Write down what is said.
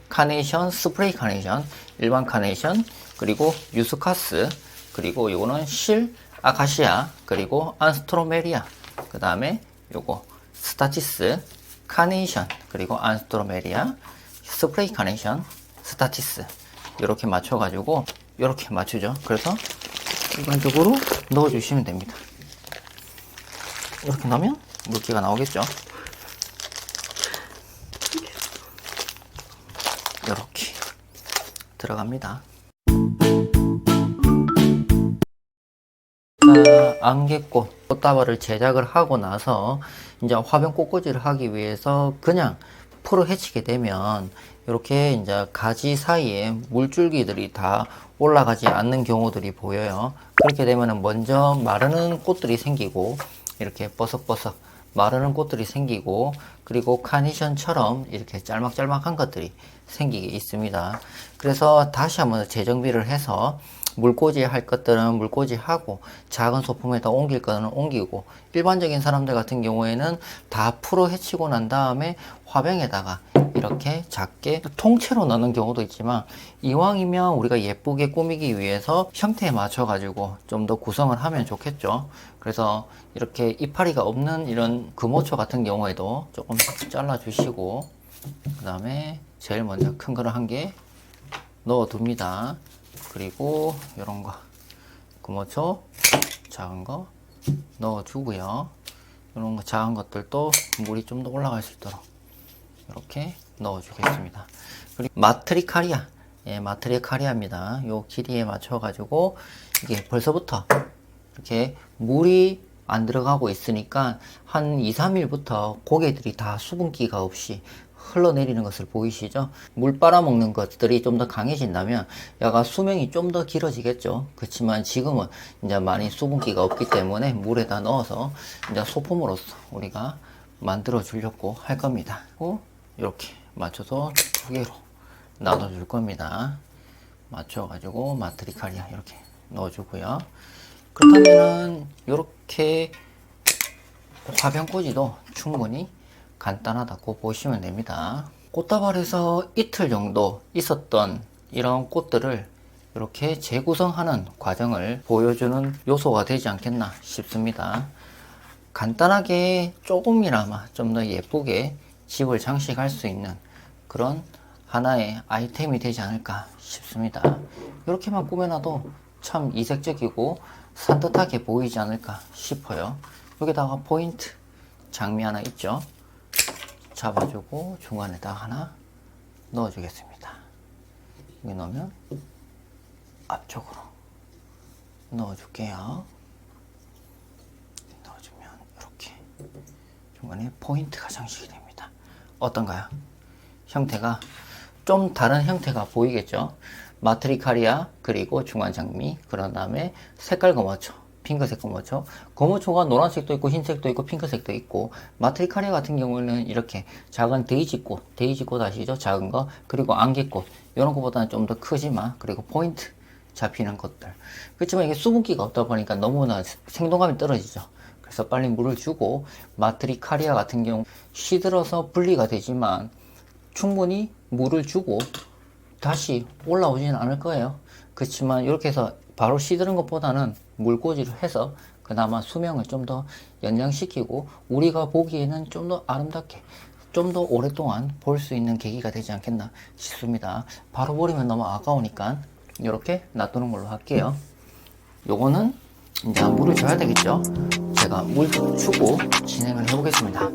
카네이션, 스프레이 카네이션, 일반 카네이션, 그리고 유스카스, 그리고 요거는 실, 아카시아, 그리고 안스트로메리아, 그 다음에 요거 스타티스, 카네이션, 그리고 안스트로메리아, 스프레이 카네이션, 스타티스, 이렇게 맞춰가지고 이렇게 맞추죠. 그래서 일반적으로 넣어주시면 됩니다. 이렇게 넣으면 물기가 나오겠죠. 이렇게 들어갑니다. 자, 안개꽃 꽃다발을 제작을 하고 나서 이제 화병 꽃꽂이를 하기 위해서 그냥 풀을 헤치게 되면 이렇게 이제 가지 사이에 물줄기들이 다 올라가지 않는 경우들이 보여요. 그렇게 되면 먼저 마르는 꽃들이 생기고 이렇게 버석버석 마르는 꽃들이 생기고, 그리고 카네이션처럼 이렇게 짤막짤막한 것들이 생기게 있습니다. 그래서 다시 한번 재정비를 해서 물꽂이 할 것들은 물꽂이 하고 작은 소품에다 옮길 거는 옮기고, 일반적인 사람들 같은 경우에는 다 풀어 헤치고 난 다음에 화병에다가 이렇게 작게 통째로 넣는 경우도 있지만, 이왕이면 우리가 예쁘게 꾸미기 위해서 형태에 맞춰 가지고 좀 더 구성을 하면 좋겠죠. 그래서 이렇게 이파리가 없는 이런 금오초 같은 경우에도 조금 잘라 주시고, 그 다음에 제일 먼저 큰 거를 한 개 넣어 둡니다. 그리고 이런 거 금오초 작은 거 넣어 주고요. 이런 거 작은 것들도 물이 좀 더 올라갈 수 있도록 이렇게 넣어 주겠습니다. 그리고 마트리카리아, 예, 마트리카리아입니다. 요 길이에 맞춰 가지고 이게 벌써부터 이렇게 물이 안 들어가고 있으니까 한 2, 3일부터 고개들이 다 수분기가 없이 흘러내리는 것을 보이시죠? 물 빨아먹는 것들이 좀 더 강해진다면 야가 수명이 좀 더 길어지겠죠. 그렇지만 지금은 이제 많이 수분기가 없기 때문에 물에다 넣어서 이제 소품으로서 우리가 만들어 주려고 할 겁니다. 이렇게 맞춰서 두 개로 나눠 줄 겁니다. 맞춰 가지고 마트리카리아 이렇게 넣어 주고요. 그렇다면은 이렇게 화병꽂이도 충분히 간단하다고 보시면 됩니다. 꽃다발에서 이틀 정도 있었던 이런 꽃들을 이렇게 재구성하는 과정을 보여주는 요소가 되지 않겠나 싶습니다. 간단하게 조금이나마 좀 더 예쁘게 집을 장식할 수 있는 그런 하나의 아이템이 되지 않을까 싶습니다. 이렇게만 꾸며놔도 참 이색적이고 산뜻하게 보이지 않을까 싶어요. 여기다가 포인트 장미 하나 있죠. 잡아주고 중간에다 하나 넣어주겠습니다. 여기 넣으면 앞쪽으로 넣어줄게요. 넣어주면 이렇게 중간에 포인트가 장식이 됩니다. 어떤가요? 형태가 좀 다른 형태가 보이겠죠? 마트리카리아, 그리고 중간 장미, 그런 다음에 색깔 거머초, 핑크색 거머초. 거머초가 노란색도 있고 흰색도 있고 핑크색도 있고, 마트리카리아 같은 경우는 이렇게 작은 데이지꽃 아시죠? 작은 거. 그리고 안개꽃, 이런 것보다는 좀 더 크지만, 그리고 포인트 잡히는 것들. 그렇지만 이게 수분기가 없다 보니까 너무나 생동감이 떨어지죠. 그래서 빨리 물을 주고, 마트리카리아 같은 경우 시들어서 분리가 되지만 충분히 물을 주고 다시 올라오지는 않을 거예요. 그렇지만 이렇게 해서 바로 시드는 것보다는 물꽂이를 해서 그나마 수명을 좀 더 연장시키고 우리가 보기에는 좀 더 아름답게 좀 더 오랫동안 볼 수 있는 계기가 되지 않겠나 싶습니다. 바로 버리면 너무 아까우니까 이렇게 놔두는 걸로 할게요. 요거는 이제 물을 줘야 되겠죠. 제가 물 주고 진행을 해 보겠습니다.